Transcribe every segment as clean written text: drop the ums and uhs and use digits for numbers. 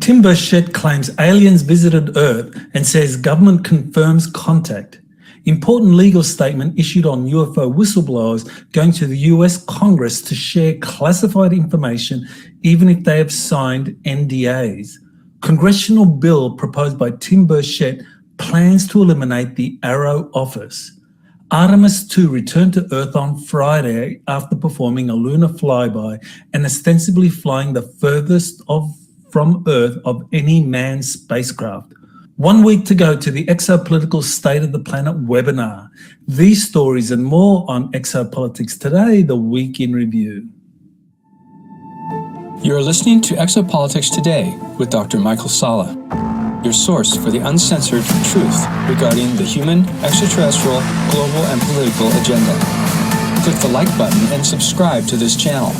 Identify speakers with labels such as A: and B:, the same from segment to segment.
A: Tim Burchett claims aliens visited Earth and says government confirms contact. Important legal statement issued on UFO whistleblowers going to the US Congress to share classified information even if they have signed NDAs. Congressional bill proposed by Tim Burchett plans to eliminate the Arrow office. Artemis 2 returned to Earth on Friday after performing a lunar flyby and ostensibly flying the furthest from Earth of any manned spacecraft. 1 week to go to the Exopolitical State of the Planet webinar. These stories and more on Exopolitics Today, the Week in Review.
B: You're listening to Exopolitics Today with Dr. Michael Salla, your source for the uncensored truth regarding the human, extraterrestrial, global, and political agenda. Click the like button and subscribe to this channel.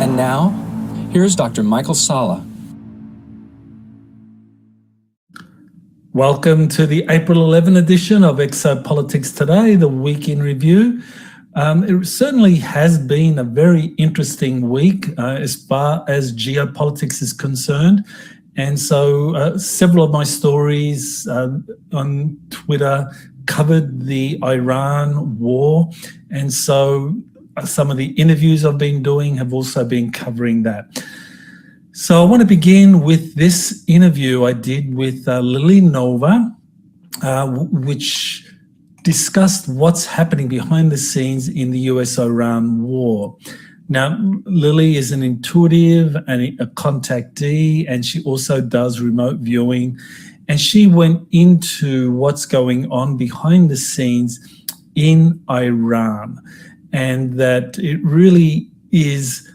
B: And now, here's Dr. Michael Salla.
A: Welcome to the April 11 edition of Exopolitics Today, the Week in Review. It certainly has been a very interesting week as far as geopolitics is concerned. And so several of my stories on Twitter covered the Iran war. And so some of the interviews I've been doing have also been covering that. So I want to begin with this interview I did with Lily Nova, which discussed what's happening behind the scenes in the US-Iran war. Now, Lily is an intuitive and a contactee, and she also does remote viewing. And she went into what's going on behind the scenes in Iran, and that it really is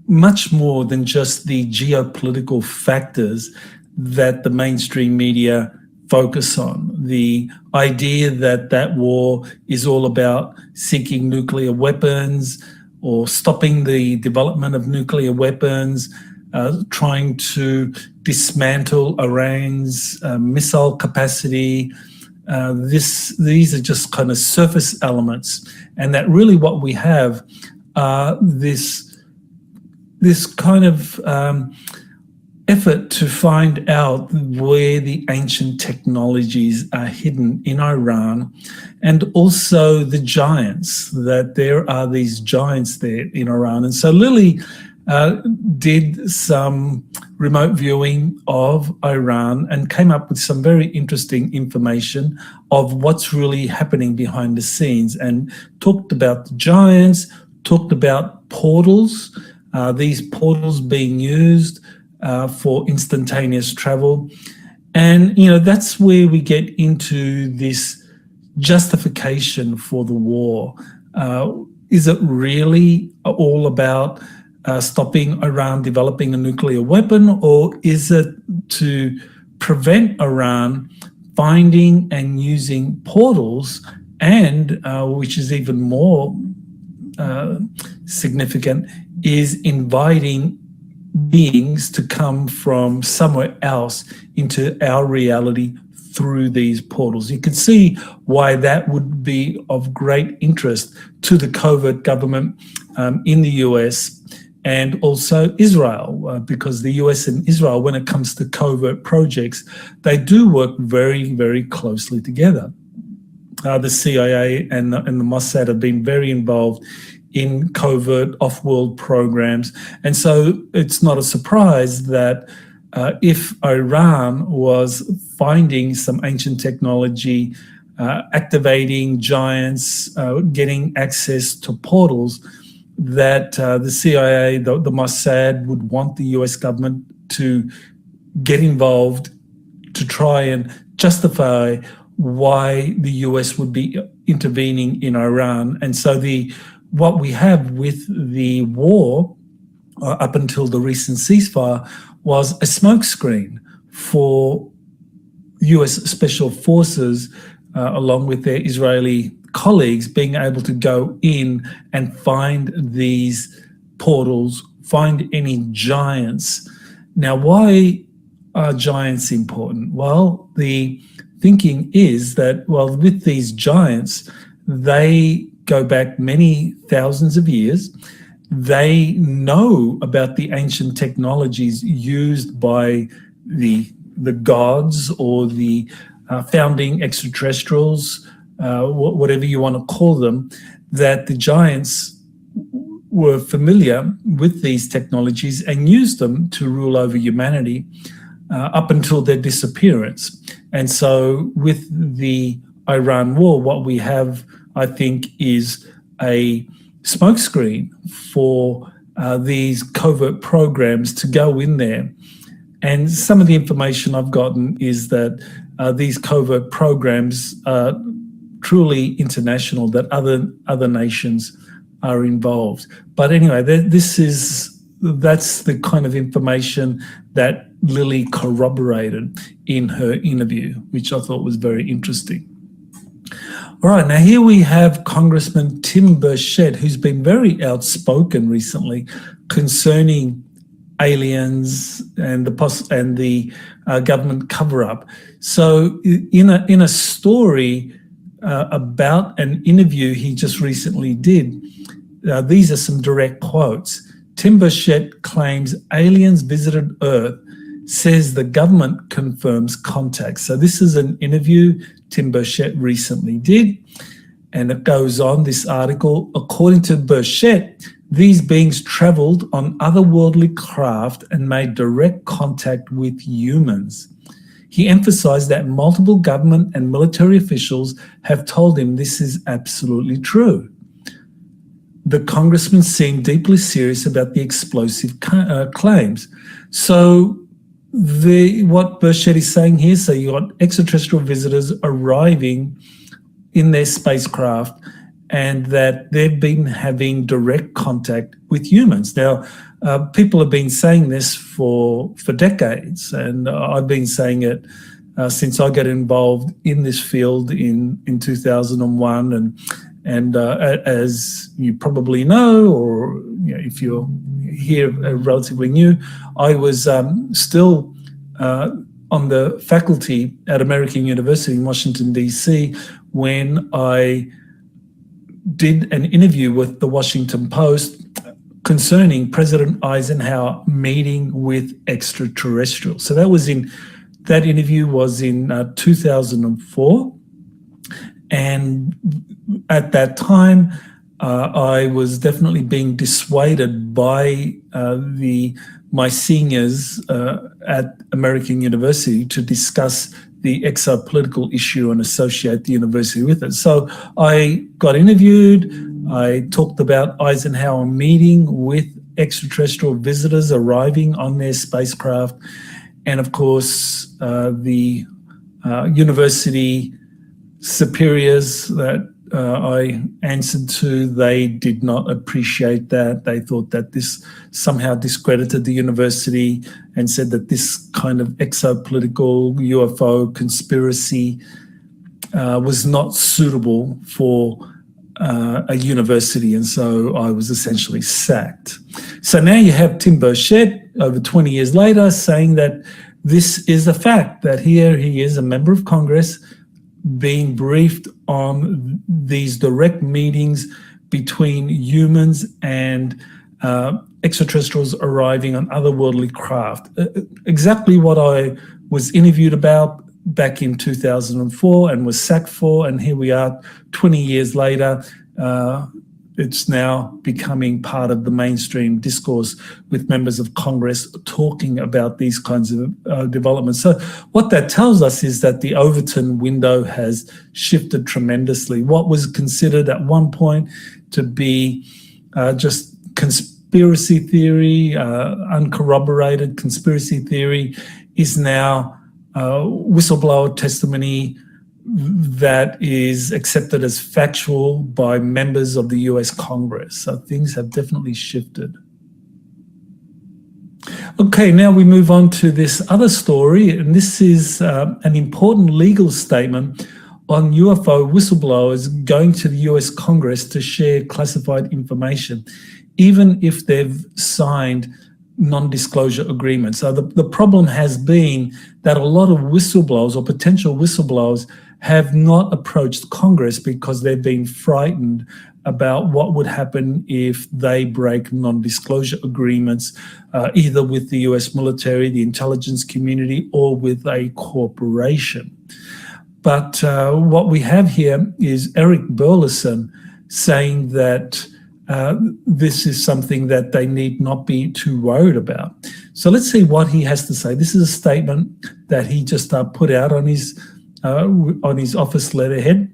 A: much more than just the geopolitical factors that the mainstream media focus on. The idea that that war is all about seeking nuclear weapons or stopping the development of nuclear weapons, trying to dismantle Iran's missile capacity. These are just kind of surface elements, and that really what we have are this kind of effort to find out where the ancient technologies are hidden in Iran, and also the giants, that there are these giants there in Iran. And so Lily did some remote viewing of Iran and came up with some very interesting information of what's really happening behind the scenes, and talked about the giants, talked about portals, these portals being used for instantaneous travel. And, you know, that's where we get into this justification for the war. Is it really all about stopping Iran developing a nuclear weapon, or is it to prevent Iran finding and using portals, and which is even more significant, is inviting beings to come from somewhere else into our reality through these portals? You can see why that would be of great interest to the covert government in the US and also Israel, because the US and Israel, when it comes to covert projects, they do work very, very closely together. The CIA and the Mossad have been very involved in covert off-world programs. And so it's not a surprise that if Iran was finding some ancient technology, activating giants, getting access to portals, that the CIA, the Mossad, would want the US government to get involved to try and justify why the US would be intervening in Iran. And so what we have with the war up until the recent ceasefire was a smokescreen for US special forces along with their Israeli colleagues being able to go in and find these portals, find any giants. Now, why are giants important? Well, the thinking is that, well, with these giants, they go back many thousands of years, they know about the ancient technologies used by the gods or the founding extraterrestrials, whatever you want to call them, that the giants were familiar with these technologies and used them to rule over humanity up until their disappearance. And so with the Iran war, what we have, I think, is a smokescreen for these covert programs to go in there. And some of the information I've gotten is that these covert programs are truly international, that other nations are involved. But anyway, that's the kind of information that Lily corroborated in her interview, which I thought was very interesting. All right, now here we have Congressman Tim Burchett, who's been very outspoken recently concerning aliens and the government cover-up. So in a story about an interview he just recently did, these are some direct quotes. Tim Burchett claims aliens visited Earth, says the government confirms contact. So this is an interview Tim Burchett recently did, and it goes on, this article. According to Burchett, these beings traveled on otherworldly craft and made direct contact with humans. He emphasized that multiple government and military officials have told him this is absolutely true. The congressman seemed deeply serious about the explosive claims. So what Burchett is saying here, so you got extraterrestrial visitors arriving in their spacecraft and that they've been having direct contact with humans. Now, people have been saying this for decades, and I've been saying it since I got involved in this field in 2001. And as you probably know, or if you're here relatively new, I was still on the faculty at American University in Washington, D.C. when I did an interview with the Washington Post concerning President Eisenhower meeting with extraterrestrials. So that interview was in 2004. And at that time, I was definitely being dissuaded by my seniors at American University to discuss the exopolitical issue and associate the university with it. So I got interviewed. I talked about Eisenhower meeting with extraterrestrial visitors arriving on their spacecraft. And of course, the university superiors that I answered to, they did not appreciate that. They thought that this somehow discredited the university and said that this kind of exopolitical UFO conspiracy was not suitable for a university, and so I was essentially sacked. So now you have Tim Burchett, over 20 years later, saying that this is a fact, that here he is, a member of Congress, being briefed on these direct meetings between humans and extraterrestrials arriving on otherworldly craft. Exactly what I was interviewed about back in 2004 and was sacked for, and here we are 20 years later. It's now becoming part of the mainstream discourse with members of Congress talking about these kinds of developments. So what that tells us is that the Overton window has shifted tremendously. What was considered at one point to be just conspiracy theory, uncorroborated conspiracy theory, is now whistleblower testimony that is accepted as factual by members of the US Congress. So things have definitely shifted. Okay, now we move on to this other story, and this is an important legal statement on UFO whistleblowers going to the US Congress to share classified information, even if they've signed non-disclosure agreements. So the problem has been that a lot of whistleblowers or potential whistleblowers have not approached Congress because they've been frightened about what would happen if they break non-disclosure agreements, either with the US military, the intelligence community, or with a corporation. But what we have here is Eric Burleson saying that this is something that they need not be too worried about. So let's see what he has to say. This is a statement that he just put out on his office letterhead.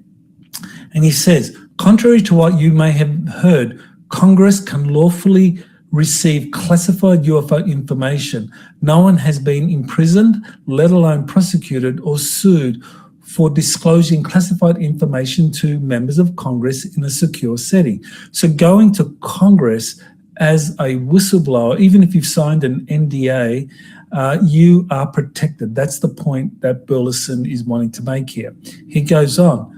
A: And he says, contrary to what you may have heard, Congress can lawfully receive classified UFO information. No one has been imprisoned, let alone prosecuted or sued for disclosing classified information to members of Congress in a secure setting. So going to Congress as a whistleblower, even if you've signed an NDA, you are protected. That's the point that Burleson is wanting to make here. He goes on,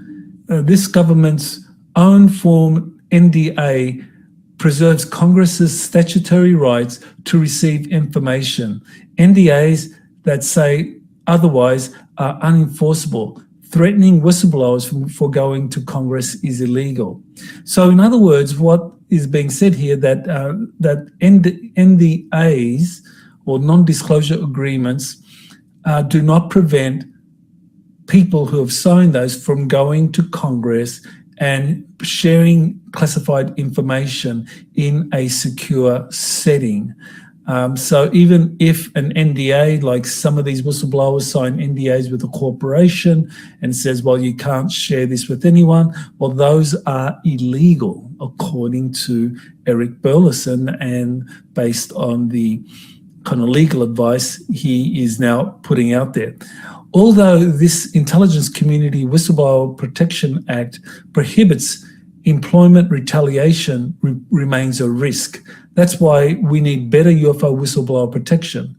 A: this government's own form NDA preserves Congress's statutory rights to receive information. NDAs that say otherwise are unenforceable. Threatening whistleblowers for going to Congress is illegal. So in other words, what is being said here that NDAs or non-disclosure agreements do not prevent people who have signed those from going to Congress and sharing classified information in a secure setting. So even if an NDA, like some of these whistleblowers sign NDAs with a corporation and says, well, you can't share this with anyone, well, those are illegal according to Eric Burleson, and based on the kind of legal advice he is now putting out there. Although this Intelligence Community Whistleblower Protection Act prohibits employment retaliation, remains a risk. That's why we need better UFO whistleblower protection.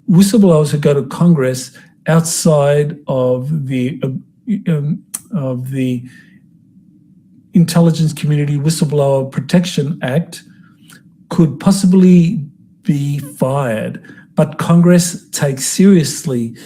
A: Whistleblowers who go to Congress outside of the Intelligence Community Whistleblower Protection Act could possibly be fired, but Congress takes seriously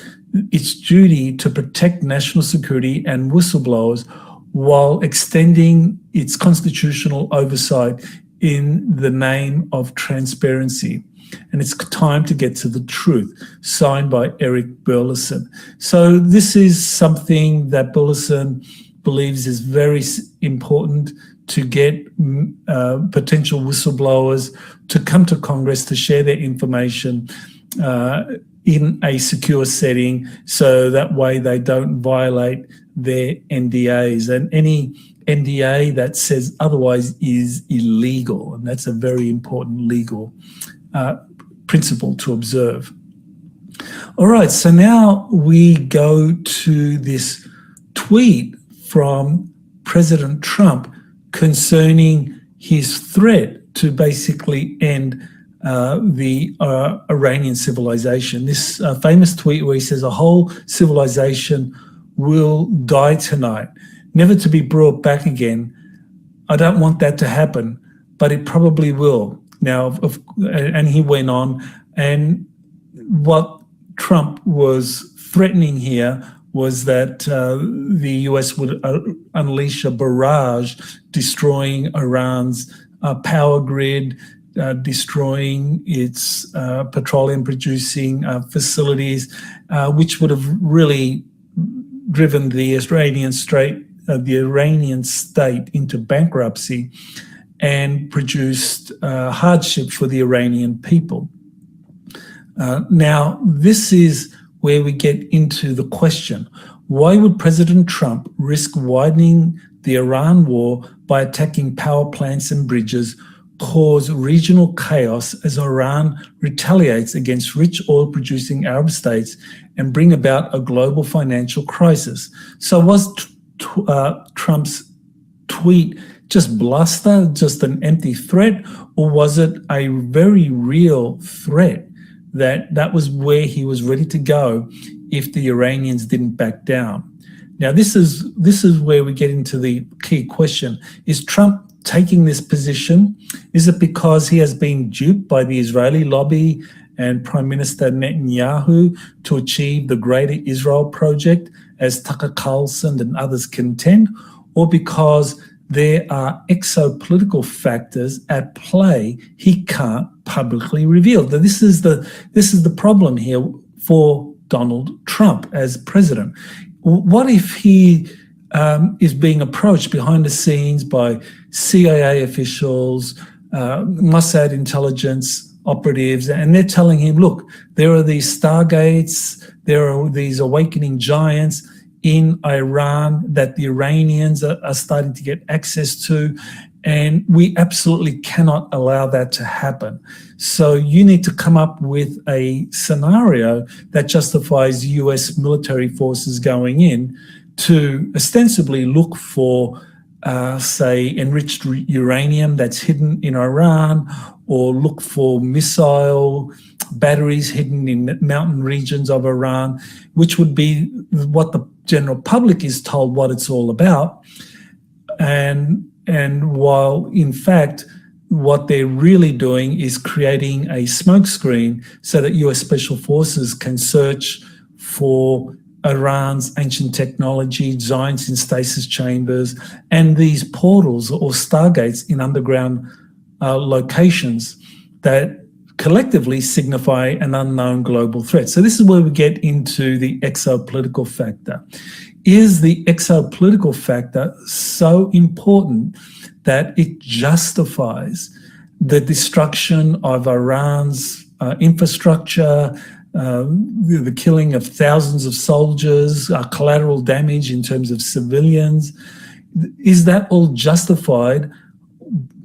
A: its duty to protect national security and whistleblowers while extending its constitutional oversight in the name of transparency. And it's time to get to the truth, signed by Eric Burleson. So this is something that Burleson believes is very important, to get potential whistleblowers to come to Congress to share their information in a secure setting, so that way they don't violate their NDAs. And any NDA that says otherwise is illegal, and that's a very important legal principle to observe. All right, so now we go to this tweet from President Trump concerning his threat to basically end the Iranian civilization. This famous tweet where he says, a whole civilization will die tonight, never to be brought back again. I don't want that to happen, but it probably will. Now, and he went on, and what Trump was threatening here was that the US would unleash a barrage, destroying Iran's power grid, destroying its petroleum-producing facilities, which would have really driven the Iranian state into bankruptcy and produced hardship for the Iranian people. Now, this is where we get into the question, why would President Trump risk widening the Iran war by attacking power plants and bridges, cause regional chaos as Iran retaliates against rich oil-producing Arab states, and bring about a global financial crisis? So was Trump's tweet just bluster, just an empty threat, or was it a very real threat that was where he was ready to go if the Iranians didn't back down? Now, this is where we get into the key question. Is Trump taking this position Is it because he has been duped by the Israeli lobby and Prime Minister Netanyahu to achieve the Greater Israel Project, as Tucker Carlson and others contend, or because there are exopolitical factors at play he can't publicly reveal? This is the problem here for Donald Trump as president. What if he is being approached behind the scenes by CIA officials, Mossad intelligence operatives, and they're telling him, look, there are these stargates, there are these awakening giants in Iran that the Iranians are starting to get access to, and we absolutely cannot allow that to happen. So you need to come up with a scenario that justifies US military forces going in to ostensibly look for, say, enriched uranium that's hidden in Iran, or look for missile batteries hidden in mountain regions of Iran, which would be what the general public is told what it's all about. And while in fact, what they're really doing is creating a smokescreen so that US Special Forces can search for Iran's ancient technology, giants in stasis chambers, and these portals or stargates in underground locations that collectively signify an unknown global threat. So this is where we get into the exopolitical factor. Is the exopolitical factor so important that it justifies the destruction of Iran's infrastructure, the killing of thousands of soldiers, collateral damage in terms of civilians? Is that all justified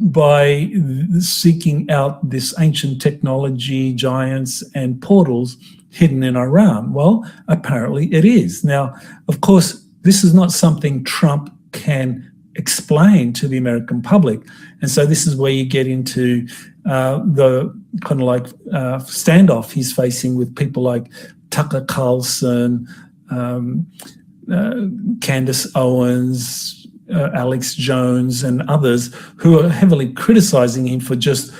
A: by seeking out this ancient technology, giants and portals hidden in Iran? Well, apparently it is. Now, of course, this is not something Trump can explain to the American public. And so this is where you get into the kind of like standoff he's facing with people like Tucker Carlson, Candace Owens, Alex Jones and others, who are heavily criticizing him for just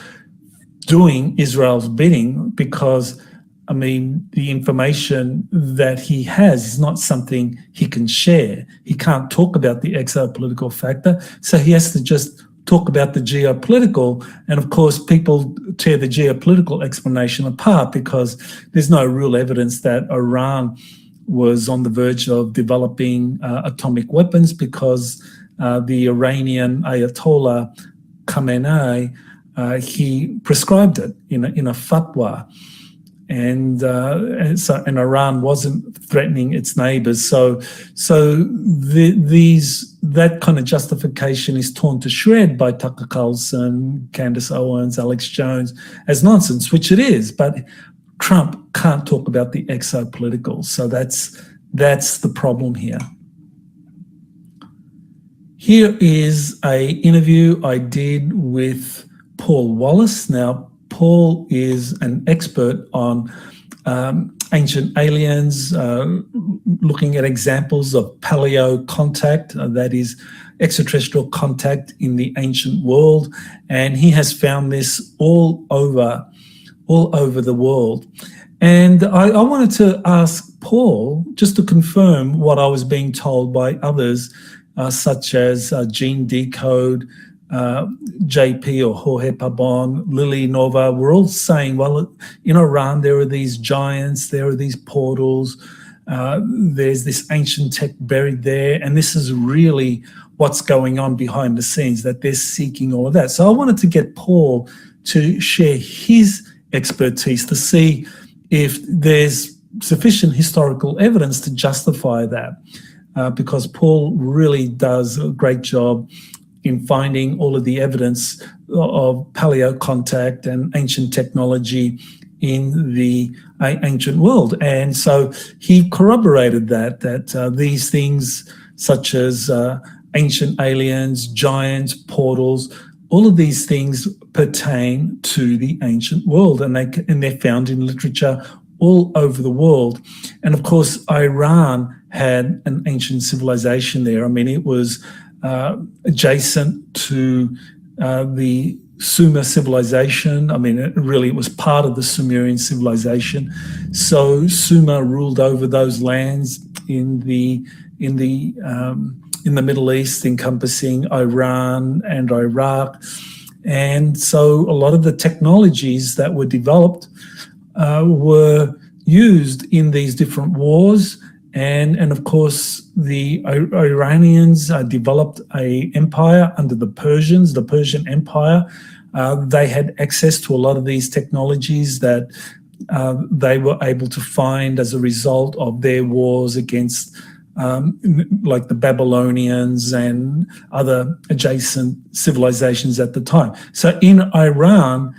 A: doing Israel's bidding, because, I mean, the information that he has is not something he can share. He can't talk about the exopolitical factor, so he has to just talk about the geopolitical. And of course, people tear the geopolitical explanation apart because there's no real evidence that Iran was on the verge of developing atomic weapons, because the Iranian Ayatollah Khamenei, he prescribed it in a fatwa. And Iran wasn't threatening its neighbors. So that kind of justification is torn to shred by Tucker Carlson, Candace Owens, Alex Jones as nonsense, which it is. But Trump can't talk about the exopolitical. So that's the problem here. Here is an interview I did with Paul Wallace. Now, Paul is an expert on ancient aliens, looking at examples of paleo contact, that is extraterrestrial contact in the ancient world. And he has found this all over the world. And I wanted to ask Paul just to confirm what I was being told by others, such as Gene Decode, JP or Jorge Pabon, Lily Nova. We're all saying, well, in Iran, there are these giants, there are these portals, there's this ancient tech buried there, and this is really what's going on behind the scenes, that they're seeking all of that. So I wanted to get Paul to share his expertise to see if there's sufficient historical evidence to justify that. Because Paul really does a great job in finding all of the evidence of paleo contact and ancient technology in the ancient world. And so he corroborated that these things such as ancient aliens, giants, portals, all of these things pertain to the ancient world, and they're found in literature all over the world. And of course, Iran had an ancient civilization there. I mean, it was adjacent to the Sumer civilization. I mean, it was part of the Sumerian civilization. So Sumer ruled over those lands in the Middle East, encompassing Iran and Iraq. And so a lot of the technologies that were developed were used in these different wars. And of course, the Iranians developed an empire under the Persians, the Persian Empire. They had access to a lot of these technologies that they were able to find as a result of their wars against like the Babylonians and other adjacent civilizations at the time. So in Iran,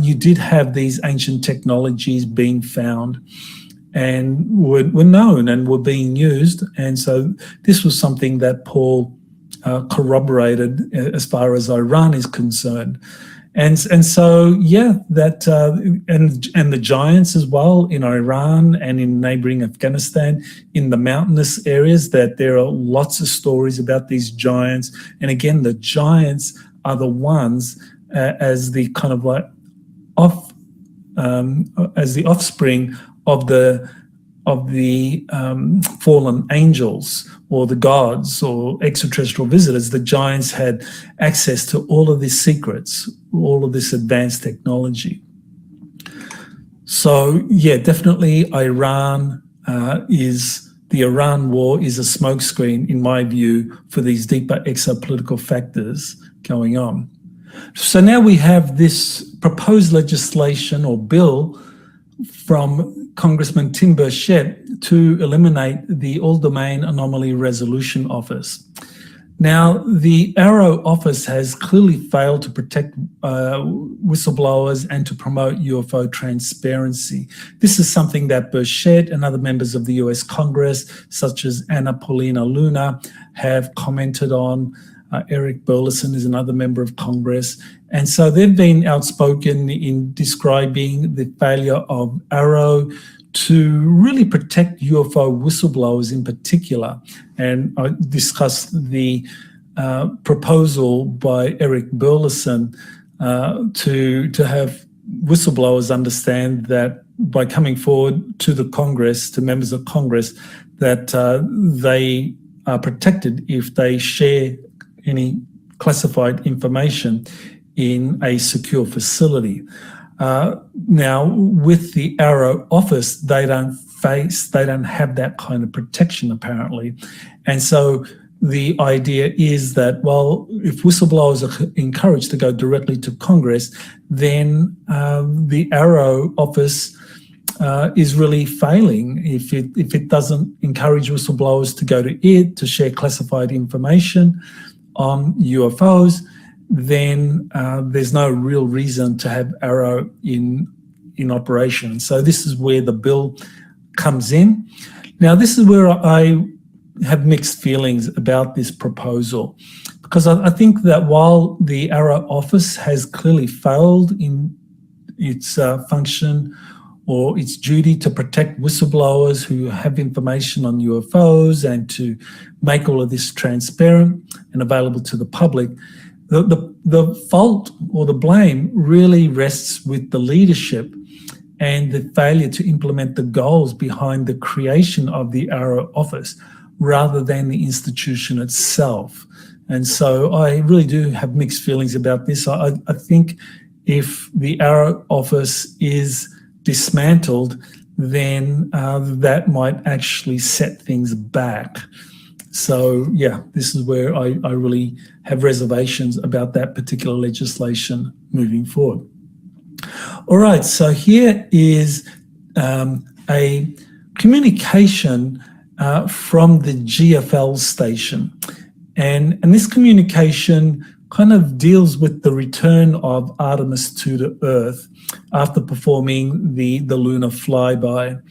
A: you did have these ancient technologies being found and were known and were being used. And so this was something that Paul corroborated as far as Iran is concerned. And so, yeah, that and the giants as well in Iran and in neighboring Afghanistan, in the mountainous areas, that there are lots of stories about these giants. And again, the giants are the ones as the kind of like as the offspring of the fallen angels or the gods or extraterrestrial visitors. The giants had access to all of these secrets, all of this advanced technology. So yeah, definitely Iran the Iran war is a smokescreen, in my view, for these deeper exopolitical factors going on. So now we have this proposed legislation or bill from Congressman Tim Burchett to eliminate the All-Domain Anomaly Resolution Office. Now, the AARO office has clearly failed to protect whistleblowers and to promote UFO transparency. This is something that Burchett and other members of the US Congress, such as Anna Paulina Luna, have commented on. Eric Burleson is another member of Congress. And so they've been outspoken in describing the failure of AARO to really protect UFO whistleblowers in particular. And I discussed the proposal by Eric Burleson to have whistleblowers understand that by coming forward to the Congress, to members of Congress, that they are protected if they share any classified information in a secure facility. Now, with the AARO office, they don't have that kind of protection apparently. And so the idea is that, well, if whistleblowers are encouraged to go directly to Congress, then the AARO office is really failing if it doesn't encourage whistleblowers to go to it to share classified information on UFOs. Then there's no real reason to have AARO in operation. So this is where the bill comes in. Now, this is where I have mixed feelings about this proposal, because I think that while the AARO office has clearly failed in its function or its duty to protect whistleblowers who have information on UFOs and to make all of this transparent and available to the public, the fault or the blame really rests with the leadership and the failure to implement the goals behind the creation of the AARO office rather than the institution itself. And so I really do have mixed feelings about this. I think if the AARO office is dismantled, then that might actually set things back. So yeah, this is where I really have reservations about that particular legislation moving forward. All right, so here is a communication from the GFL station. And this communication kind of deals with the return of Artemis 2 to Earth after performing the lunar flyby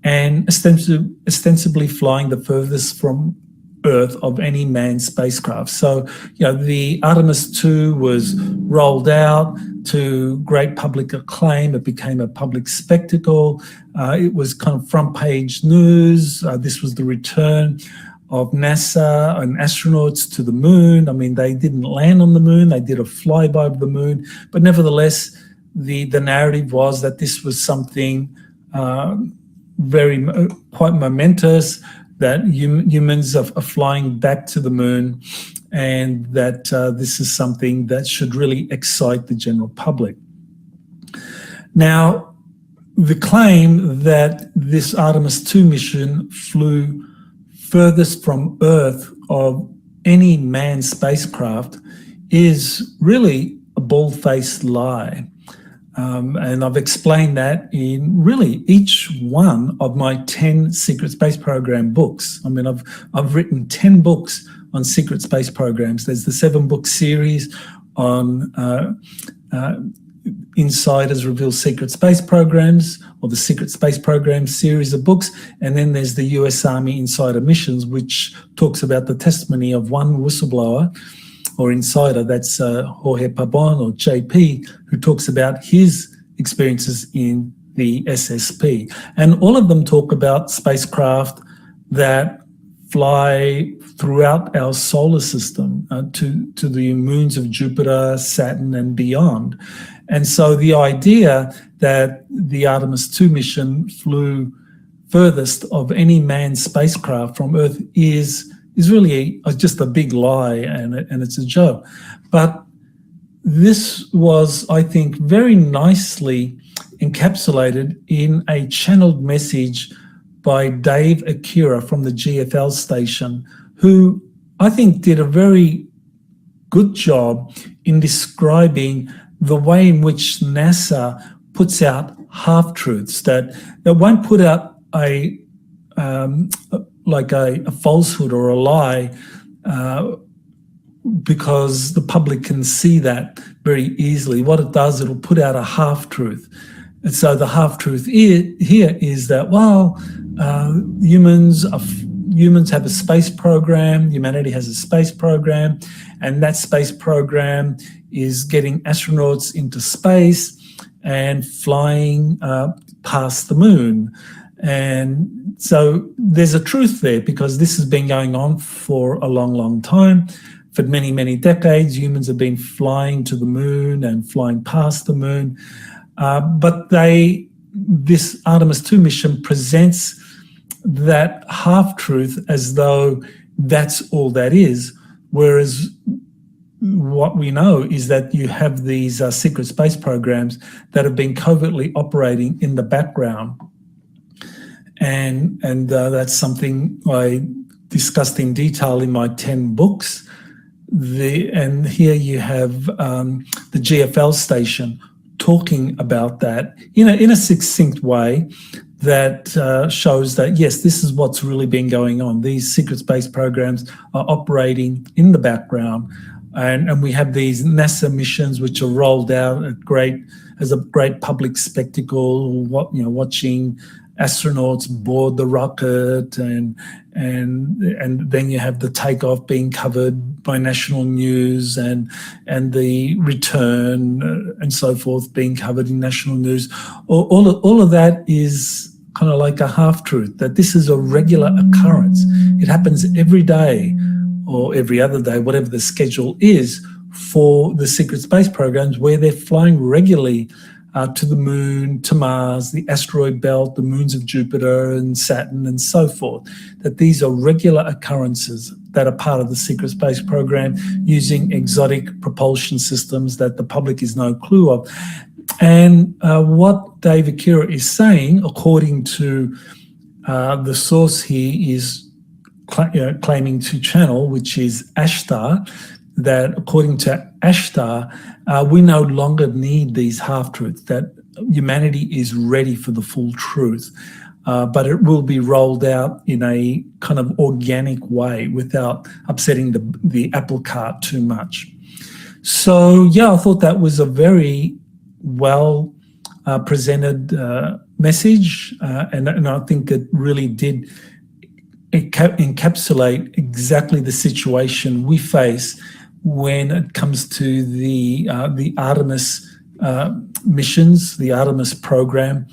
A: and ostensibly flying the furthest from Earth of any manned spacecraft. So, the Artemis 2 was rolled out to great public acclaim. It became a public spectacle. It was kind of front page news. This was the return of NASA and astronauts to the moon. I mean, they didn't land on the moon, they did a flyby of the moon, but nevertheless, the narrative was that this was something quite momentous, that humans are flying back to the moon, and that this is something that should really excite the general public. Now, the claim that this Artemis 2 mission flew furthest from Earth of any manned spacecraft is really a bald-faced lie. And I've explained that in really each one of my 10 secret space program books. I mean, I've written 10 books on secret space programs. There's the 7-book series on Insiders Reveal Secret Space Programs, or the Secret Space Program series of books. And then there's the US Army Insider Missions, which talks about the testimony of one whistleblower or insider, that's Jorge Pabon, or JP, who talks about his experiences in the SSP. And all of them talk about spacecraft that fly throughout our solar system to the moons of Jupiter, Saturn, and beyond. And so the idea that the Artemis 2 mission flew furthest of any manned spacecraft from Earth is really just a big lie, and it's a joke. But this was, I think, very nicely encapsulated in a channeled message by Dave Akira from the GFL station, who I think did a very good job in describing the way in which NASA puts out half-truths, that won't put out a falsehood or a lie because the public can see that very easily. What it does, it'll put out a half-truth. And so the half-truth here is that, well, humans have a space program, humanity has a space program, and that space program is getting astronauts into space and flying past the moon. And so there's a truth there, because this has been going on for a long, long time. For many, many decades, humans have been flying to the moon and flying past the moon. But this Artemis 2 mission presents that half-truth as though that's all that is, whereas what we know is that you have these secret space programs that have been covertly operating in the background. And that's something I discussed in detail in my 10 books. And here you have the GFL station talking about that in a succinct way that shows that, yes, this is what's really been going on. These secret space programs are operating in the background. And we have these NASA missions which are rolled out as a great public spectacle, watching astronauts board the rocket, and then you have the takeoff being covered by national news, and the return and so forth being covered in national news. All of that is kind of like a half-truth, that this is a regular occurrence. It happens every day or every other day, whatever the schedule is for the secret space programs, where they're flying regularly to the moon, to Mars, the asteroid belt, the moons of Jupiter and Saturn and so forth, that these are regular occurrences that are part of the secret space program using exotic propulsion systems that the public is no clue of. And what Dave Akira is saying, according to the source he is claiming to channel, which is Ashtar, that according to Ashtar, we no longer need these half-truths, that humanity is ready for the full truth, but it will be rolled out in a kind of organic way without upsetting the apple cart too much. So, yeah, I thought that was a very well presented message, and I think it really did encapsulate exactly the situation we face when it comes to the Artemis missions, the Artemis program,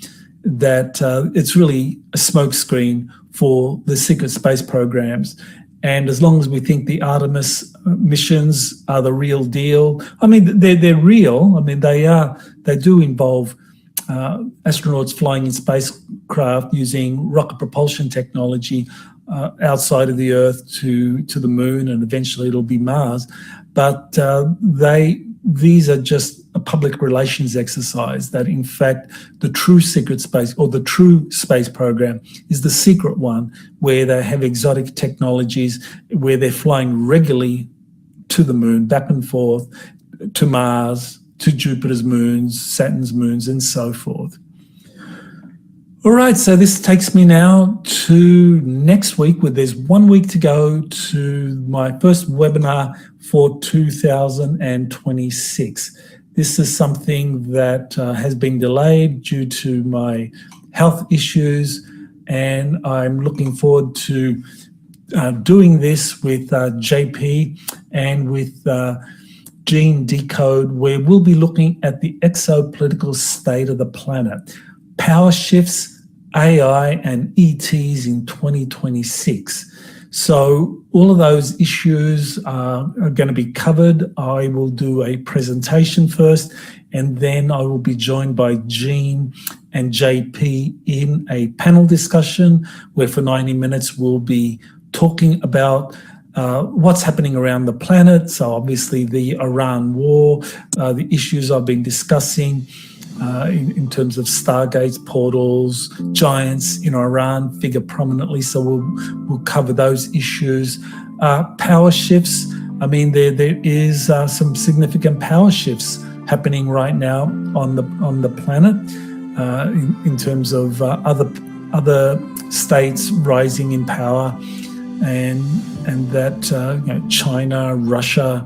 A: that it's really a smokescreen for the secret space programs. And as long as we think the Artemis missions are the real deal, I mean, they're real. I mean, they do involve astronauts flying in spacecraft using rocket propulsion technology outside of the Earth to the moon, and eventually it'll be Mars. But these are just a public relations exercise, that in fact the true secret space, or the true space program, is the secret one, where they have exotic technologies, where they're flying regularly to the moon, back and forth, to Mars, to Jupiter's moons, Saturn's moons, and so forth. All right, so this takes me now to next week, where there's 1 week to go to my first webinar for 2026. This is something that has been delayed due to my health issues, and I'm looking forward to doing this with JP and with Gene Decode, where we'll be looking at the exopolitical state of the planet, power shifts, AI and ETs in 2026. So all of those issues are going to be covered. I will do a presentation first, and then I will be joined by Gene and JP in a panel discussion where for 90 minutes we'll be talking about what's happening around the planet. So obviously the Iran war, the issues I've been discussing, in terms of stargates, portals, giants in Iran figure prominently, so we'll cover those issues. Power shifts, I mean, there is some significant power shifts happening right now on the planet in terms of other states rising in power, and that China, Russia,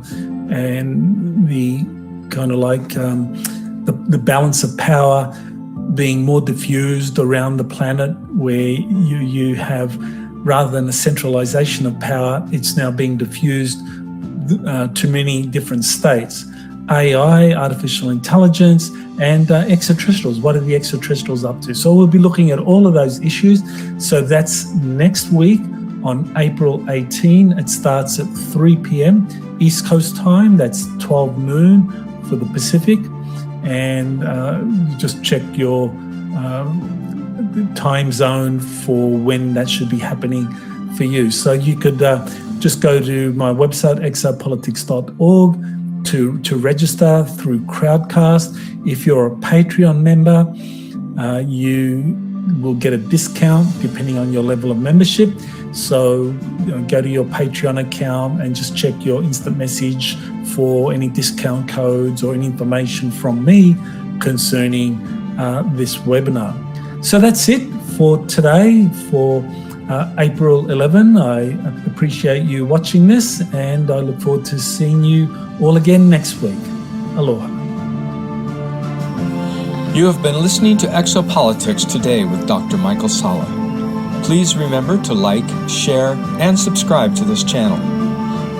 A: and the kind of like the balance of power being more diffused around the planet, where you have, rather than a centralization of power, it's now being diffused to many different states. AI, artificial intelligence, and extraterrestrials. What are the extraterrestrials up to? So we'll be looking at all of those issues. So that's next week on April 18. It starts at 3 p.m. East Coast time. That's 12 noon for the Pacific. And just check your time zone for when that should be happening for you. So you could just go to my website, exopolitics.org, to register through Crowdcast. If you're a Patreon member, you will get a discount depending on your level of membership. So go to your Patreon account and just check your instant message for any discount codes or any information from me concerning this webinar. So that's it for today, for April 11. I appreciate you watching this, and I look forward to seeing you all again next week. Aloha.
B: You have been listening to Exopolitics Today with Dr. Michael Salla. Please remember to like, share, and subscribe to this channel.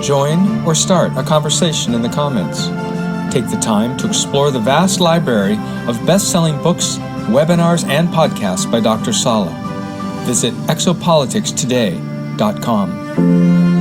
B: Join or start a conversation in the comments. Take the time to explore the vast library of best-selling books, webinars, and podcasts by Dr. Salla. Visit exopoliticstoday.com.